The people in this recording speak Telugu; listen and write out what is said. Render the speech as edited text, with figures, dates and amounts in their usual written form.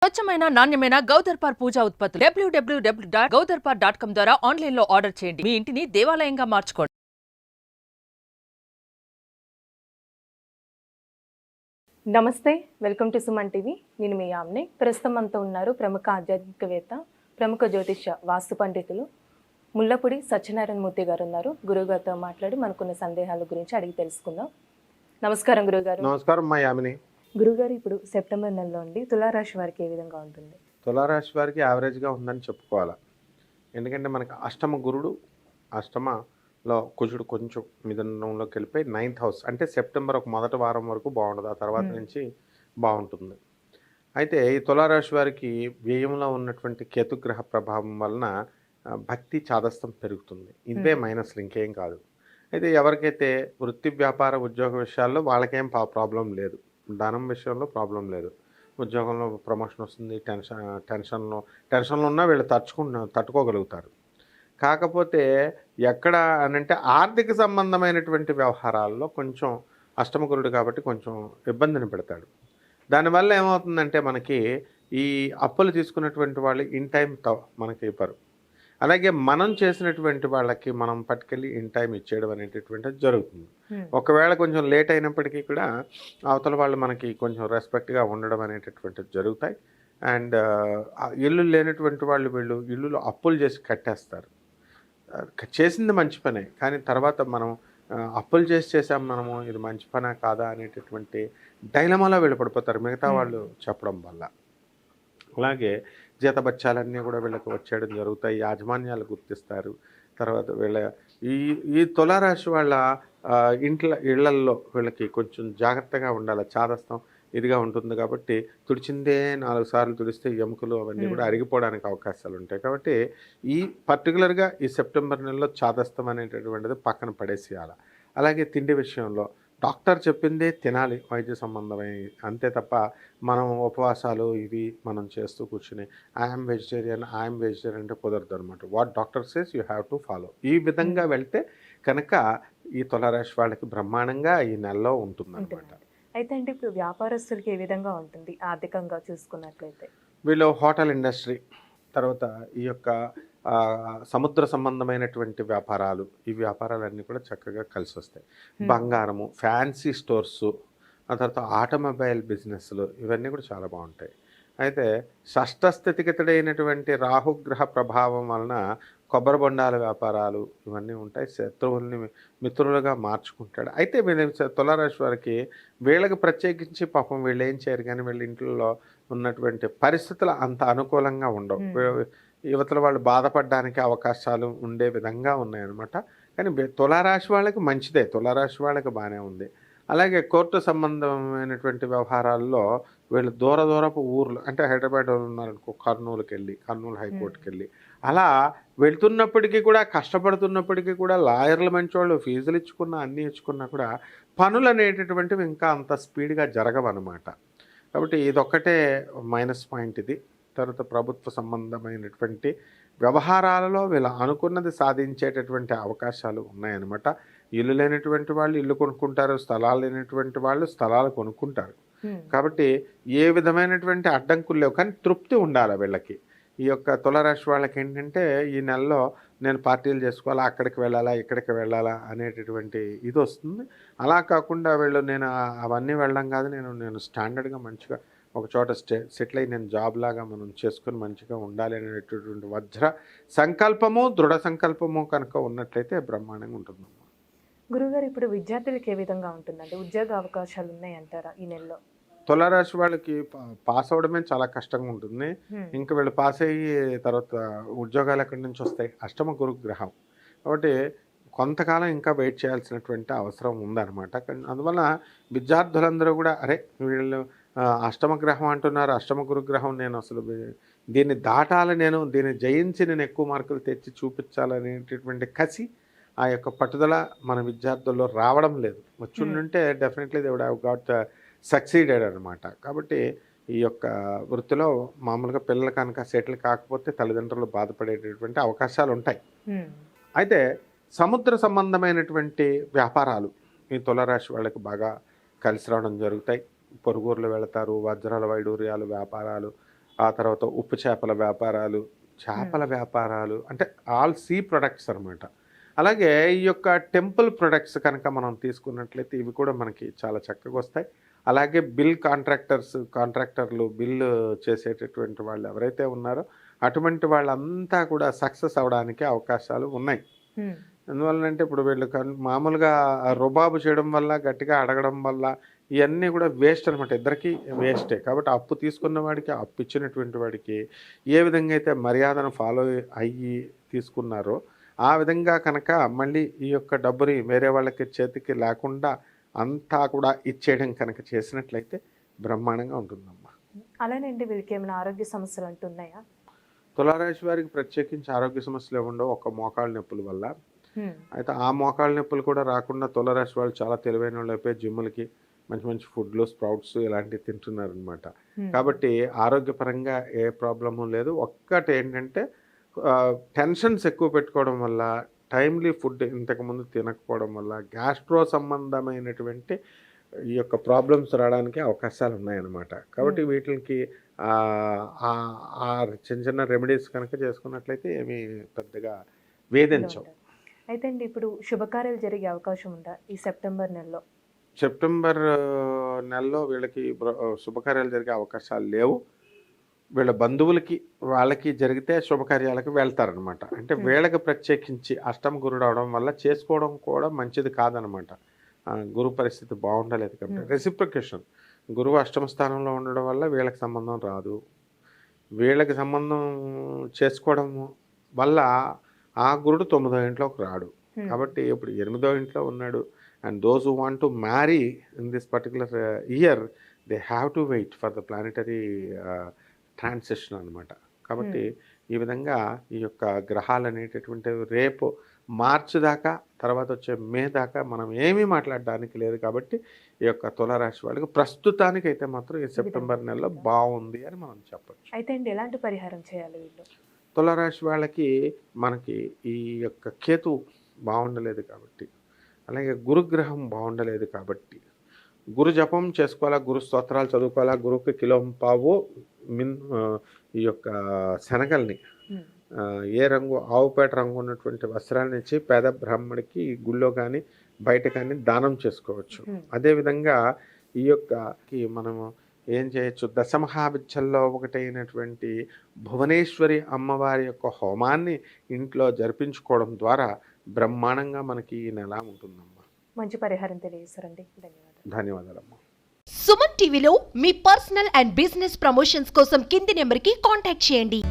స్వచ్ఛమైన నాణ్యమైన గౌదర్పార్ పూజా ఉత్పత్తులు www.gaudarpar.com ద్వారా ఆన్లైన్ లో ఆర్డర్ చేయండి. మీ ఇంటిని దేవాలయంగా మార్చుకోండి. నమస్తే, వెల్కమ్ టు సుమన్ టీవీ. నేను మీ ఆమ్ని. ప్రస్తుతం మనతో ఉన్నారు ప్రముఖ ఆధ్యాత్మికవేత్త, ప్రముఖ జ్యోతిష్య వాస్తు పండితులు ముల్లపూడి సత్యనారాయణ మూర్తి గారు ఉన్నారు. గురువుగారితో మాట్లాడి మనకున్న సందేహాల గురించి అడిగి తెలుసుకుందాం. నమస్కారం గురుగారు. నమస్కారం మా యామిని. గురుగారు, ఇప్పుడు సెప్టెంబర్ నెలలో ఉండి తులారాశి వారికి ఏ విధంగా ఉంటుంది? తులారాశి వారికి యావరేజ్గా ఉందని చెప్పుకోవాలి. ఎందుకంటే మనకి అష్టమ గురుడు, అష్టమలో కుజుడు కొంచెం మిథునంలోకి వెళ్ళిపోయి 9th హౌస్, అంటే సెప్టెంబర్ ఒక మొదటి వారం వరకు బాగుంటుంది, ఆ తర్వాత నుంచి బాగుంటుంది. అయితే ఈ తులారాశి వారికి వ్యయంలో ఉన్నటువంటి కేతుగ్రహ ప్రభావం వలన భక్తి చాదస్తం పెరుగుతుంది. ఇదే మైనస్లు, ఇంకేం కాదు. అయితే ఎవరికైతే వృత్తి వ్యాపార ఉద్యోగ విషయాల్లో వాళ్ళకేం ప్రాబ్లం లేదు, ధనం విషయంలో ప్రాబ్లం లేదు. ఉద్యోగంలో ప్రమోషన్ వస్తుంది, టెన్షన్లో ఉన్నా వీళ్ళు తట్టుకోగలుగుతారు. కాకపోతే ఎక్కడ అనంటే ఆర్థిక సంబంధమైనటువంటి వ్యవహారాల్లో కొంచెం అష్టమగురుడు కాబట్టి కొంచెం ఇబ్బందిని పెడతాడు. దానివల్ల ఏమవుతుందంటే మనకి ఈ అప్పులు తీసుకున్నటువంటి వాళ్ళు ఇన్ టైం మనకి ఇవ్వరు. అలాగే మనం చేసినటువంటి వాళ్ళకి మనం పట్టుకెళ్ళి ఇన్ టైం ఇచ్చేయడం అనేటటువంటిది జరుగుతుంది. ఒకవేళ కొంచెం లేట్ అయినప్పటికీ కూడా అవతల వాళ్ళు మనకి కొంచెం రెస్పెక్ట్గా ఉండడం అనేటటువంటిది జరుగుతాయి. అండ్ ఇల్లు లేనటువంటి వాళ్ళు వీళ్ళు ఇల్లులో అప్పులు చేసి కట్టేస్తారు. చేసింది మంచి పనే, కానీ తర్వాత మనం అప్పులు చేసాం మనము, ఇది మంచి పనా కాదా అనేటటువంటి డైలమాలో వీళ్ళు పడిపోతారు మిగతా వాళ్ళు చెప్పడం వల్ల. అలాగే జీతబత్యాలన్నీ కూడా వీళ్ళకి వచ్చేయడం జరుగుతాయి, యాజమాన్యాలు గుర్తిస్తారు. తర్వాత వీళ్ళ ఈ తులారాశి వాళ్ళ ఇళ్లల్లో వీళ్ళకి కొంచెం జాగ్రత్తగా ఉండాలి. చాదస్తం ఇదిగా ఉంటుంది కాబట్టి తుడిచిందే 4 సార్లు తుడిస్తే ఎముకలు అవన్నీ కూడా అరిగిపోవడానికి అవకాశాలు ఉంటాయి. కాబట్టి ఈ పర్టికులర్గా ఈ సెప్టెంబర్ నెలలో చాదస్తం అనేటటువంటిది పక్కన పడేసేయాలి. అలాగే తిండి విషయంలో డాక్టర్ చెప్పిందే తినాలి, వైద్య సంబంధమై, అంతే తప్ప మనం ఉపవాసాలు ఇవి మనం చేస్తూ కూర్చుని ఐఎమ్ వెజిటేరియన్ అంటే కుదరదు అనమాట. What doctor says you have to follow. ఈ విధంగా వెళ్తే కనుక ఈ తులారాశి వాళ్ళకి బ్రహ్మాండంగా ఈ నెలలో ఉంటుంది అనమాట. అయితే అంటే ఇప్పుడు వ్యాపారస్తులకి ఏ విధంగా ఉంటుంది ఆర్థికంగా చూసుకున్నట్లయితే? వీళ్ళు హోటల్ ఇండస్ట్రీ, తర్వాత ఈ యొక్క సముద్ర సంబంధమైనటువంటి వ్యాపారాలు, ఈ వ్యాపారాలన్నీ కూడా చక్కగా కలిసి వస్తాయి. బంగారము, ఫ్యాన్సీ స్టోర్సు, ఆ తర్వాత ఆటోమొబైల్ బిజినెస్లు, ఇవన్నీ కూడా చాలా బాగుంటాయి. అయితే షష్ఠ స్థితిగతుడైనటువంటి రాహుగ్రహ ప్రభావం వలన కొబ్బరి బొండాల వ్యాపారాలు ఇవన్నీ ఉంటాయి. శత్రువుల్ని మిత్రులుగా మార్చుకుంటాడు. అయితే వీళ్ళ తులారాశి వారికి వీళ్ళకి ప్రత్యేకించి పాపం వీళ్ళు ఏం చేయరు, కానీ వీళ్ళ ఇంట్లో ఉన్నటువంటి పరిస్థితులు అంత అనుకూలంగా ఉండవు. యువతల వాళ్ళు బాధపడడానికి అవకాశాలు ఉండే విధంగా ఉన్నాయన్నమాట. కానీ తులారాశి వాళ్ళకి మంచిదే, తులారాశి వాళ్ళకి బాగానే ఉంది. అలాగే కోర్టు సంబంధమైనటువంటి వ్యవహారాల్లో వీళ్ళు దూరపు ఊర్లు, అంటే హైదరాబాద్ ఉన్నారనుకో, కర్నూలు హైకోర్టుకి వెళ్ళి అలా వెళ్తున్నప్పటికీ కూడా, కష్టపడుతున్నప్పటికీ కూడా, లాయర్ల మంచి వాళ్ళు ఫీజులు ఇచ్చుకున్నా అన్నీ ఇచ్చుకున్నా కూడా పనులు అనేటటువంటివి ఇంకా అంత స్పీడ్గా జరగవన్నమాట. కాబట్టి ఇదొక్కటే మైనస్ పాయింట్ ఇది. తర్వాత ప్రభుత్వ సంబంధమైనటువంటి వ్యవహారాలలో వీళ్ళు అనుకున్నది సాధించేటటువంటి అవకాశాలు ఉన్నాయన్నమాట. ఇల్లు లేనటువంటి వాళ్ళు ఇల్లు కొనుక్కుంటారు, స్థలాలు లేనటువంటి వాళ్ళు స్థలాలు కొనుక్కుంటారు. కాబట్టి ఏ విధమైనటువంటి అడ్డంకులు లేవు, కానీ తృప్తి ఉండాలి వీళ్ళకి. ఈ యొక్క తులారాశి వాళ్ళకి ఏంటంటే ఈ నెలలో నేను పార్టీలు చేసుకోవాలా, అక్కడికి వెళ్ళాలా, ఇక్కడికి వెళ్ళాలా అనేటటువంటి ఇది వస్తుంది. అలా కాకుండా వీళ్ళు నేను అవన్నీ వెళ్ళడం కాదు, నేను స్టాండర్డ్గా మంచిగా ఒక చోట సెటిల్ అయ్యి నేను జాబ్ లాగా మనం చేసుకుని మంచిగా ఉండాలి అనేటటువంటి వజ్ర సంకల్పము, దృఢ సంకల్పము కనుక ఉన్నట్లయితే బ్రహ్మాండంగా ఉంటుంది. గురుగారు, ఇప్పుడు విద్యార్థులకి ఏ విధంగా ఉంటుందంటే ఉద్యోగ అవకాశాలు ఉన్నాయంటారా ఈ నెలలో? తులారాశి వాళ్ళకి పాస్ అవడమే చాలా కష్టంగా ఉంటుంది. ఇంకా వీళ్ళు పాస్ అయ్యి తర్వాత ఉద్యోగాలు ఎక్కడి నుంచి వస్తాయి? అష్టమ గురుగ్రహం కాబట్టి కొంతకాలం ఇంకా వెయిట్ చేయాల్సినటువంటి అవసరం ఉందన్నమాట. అందువల్ల విద్యార్థులందరూ కూడా అరే వీళ్ళు అష్టమ గ్రహం అంటున్నారు, అష్టమ గురుగ్రహం, నేను అసలు దీన్ని దాటాలి, దీన్ని జయించి నేను ఎక్కువ మార్కులు తెచ్చి చూపించాలనేటటువంటి కసి, ఆ యొక్క పట్టుదల మన విద్యార్థుల్లో రావడం లేదు. వచ్చుంటే definitely they would have got succeeded అనమాట. కాబట్టి ఈ యొక్క వృత్తిలో మామూలుగా పిల్లలు కనుక సెటిల్ కాకపోతే తల్లిదండ్రులు బాధపడేటటువంటి అవకాశాలు ఉంటాయి. అయితే సముద్ర సంబంధమైనటువంటి వ్యాపారాలు ఈ తులారాశి వాళ్ళకి బాగా కలిసి రావడం జరుగుతాయి. పొరుగురులు వెళతారు, వజ్రాల వైడూర్యాలు వ్యాపారాలు, ఆ తర్వాత ఉప్పు చేపల వ్యాపారాలు, చేపల వ్యాపారాలు అంటే ఆల్ సీ ప్రొడక్ట్స్ అనమాట. అలాగే ఈ యొక్క టెంపుల్ ప్రొడక్ట్స్ కనుక మనం తీసుకున్నట్లయితే ఇవి కూడా మనకి చాలా చక్కగా వస్తాయి. అలాగే కాంట్రాక్టర్లు బిల్లు చేసేటటువంటి వాళ్ళు ఎవరైతే ఉన్నారో అటువంటి వాళ్ళంతా కూడా సక్సెస్ అవ్వడానికి అవకాశాలు ఉన్నాయి. ఎందువల్లంటే ఇప్పుడు వీళ్ళు మామూలుగా రుబాబు చేయడం వల్ల, గట్టిగా అడగడం వల్ల ఇవన్నీ కూడా వేస్ట్ అనమాట. ఇద్దరికి వేస్టే. కాబట్టి అప్పు తీసుకున్న వాడికి, అప్పు ఇచ్చినటువంటి వాడికి ఏ విధంగా అయితే మర్యాదను ఫాలో అయ్యి తీసుకున్నారో ఆ విధంగా కనుక మళ్ళీ ఈ యొక్క డబ్బుని వేరే వాళ్ళకి చేతికి లేకుండా అంతా కూడా ఇచ్చేయడం కనుక చేసినట్లయితే బ్రహ్మాండంగా ఉంటుందమ్మా. అలానండి, వీళ్ళకి ఏమైనా ఆరోగ్య సమస్యలు అంటున్నాయా? తులారాశి వారికి ప్రత్యేకించి ఆరోగ్య సమస్యలు ఉండవు, ఒక మోకాళ్ళ నొప్పుల వల్ల. అయితే ఆ మోకాళ్ళ నొప్పులు కూడా రాకుండా తులారాశి వాళ్ళు చాలా తెలివైన వాళ్ళు అయిపోయి జిమ్ములకి మంచి మంచి ఫుడ్లు, స్ప్రౌట్స్ ఇలాంటివి తింటున్నారు అనమాట. కాబట్టి ఆరోగ్యపరంగా ఏ ప్రాబ్లము లేదు. ఒక్కటి ఏంటంటే టెన్షన్స్ ఎక్కువ పెట్టుకోవడం వల్ల, టైమ్లీ ఫుడ్ ఇంతకుముందు తినకపోవడం వల్ల గ్యాస్ట్రో సంబంధమైనటువంటి ఈ యొక్క ప్రాబ్లమ్స్ రావడానికి అవకాశాలు ఉన్నాయన్నమాట. కాబట్టి వీటికి చిన్న చిన్న రెమెడీస్ కనుక చేసుకున్నట్లయితే ఏమీ పెద్దగా వేధించవు. అయితే అండి, ఇప్పుడు శుభకార్యాలు జరిగే అవకాశం ఉందా ఈ సెప్టెంబర్ నెలలో? సెప్టెంబర్ నెలలో వీళ్ళకి శుభకార్యాలు జరిగే అవకాశాలు లేవు. వీళ్ళ బంధువులకి వాళ్ళకి జరిగితే శుభకార్యాలకు వెళ్తారనమాట. అంటే వీళ్ళకి ప్రత్యేకించి అష్టమ గురుడు అవడం వల్ల చేసుకోవడం కూడా మంచిది కాదనమాట. గురు పరిస్థితి బాగుండలేదు కాబట్టి రెసిప్రికేషన్. గురువు అష్టమ స్థానంలో ఉండడం వల్ల వీళ్ళకి సంబంధం రాదు. వీళ్ళకి సంబంధం చేసుకోవడం వల్ల ఆ గురుడు 9వ ఇంట్లోకి రాడు. కాబట్టి ఇప్పుడు 8వ ఇంట్లో ఉన్నాడు. And those who want to marry in this particular year they have to wait for the planetary transition అనమాట. కాబట్టి ఈ విధంగా ఈ యొక్క గ్రహాలు అనేటటువంటివి రేపు మార్చి దాకా, తర్వాత వచ్చే మే దాకా మనం ఏమీ మాట్లాడడానికి లేదు. కాబట్టి ఈ యొక్క తులారాశి వాళ్ళకి ప్రస్తుతానికి అయితే మాత్రం ఈ సెప్టెంబర్ నెలలో బాగుంది అని మనం చెప్పచ్చు. అయితే అండి, ఎలాంటి పరిహారం చేయాలి వీళ్ళు? తులారాశి వాళ్ళకి మనకి ఈ యొక్క కేతు బాగుండలేదు కాబట్టి, అలాగే గురుగ్రహం బాగుండలేదు కాబట్టి గురు జపం చేసుకోవాలా, గురు స్తోత్రాలు చదువుకోవాలా. గురువుకి కిలోంపావు ఈ యొక్క శనగల్ని ఏ రంగు, ఆవుపేట రంగు ఉన్నటువంటి వస్త్రాలను ఇచ్చి పేద బ్రాహ్మడికి గుళ్ళో కానీ బయట కానీ దానం చేసుకోవచ్చు. అదేవిధంగా ఈ యొక్క మనము ఏం చేయొచ్చు, దశమహావిద్యల్లో ఒకటైనటువంటి భువనేశ్వరి అమ్మవారి యొక్క హోమాన్ని ఇంట్లో జరిపించుకోవడం ద్వారా బ్రహ్మాండంగా మనకి ఈ నెల ఉంటుందమ్మా. మంచి పరిహారం తెలియజేస్తారండి. ధన్యవాదాలమ్మా. సుమన్ టీవీలో మీ పర్సనల్ అండ్ బిజినెస్ ప్రమోషన్స్ కోసం కింది నెంబర్కి కాంటాక్ట్ చేయండి.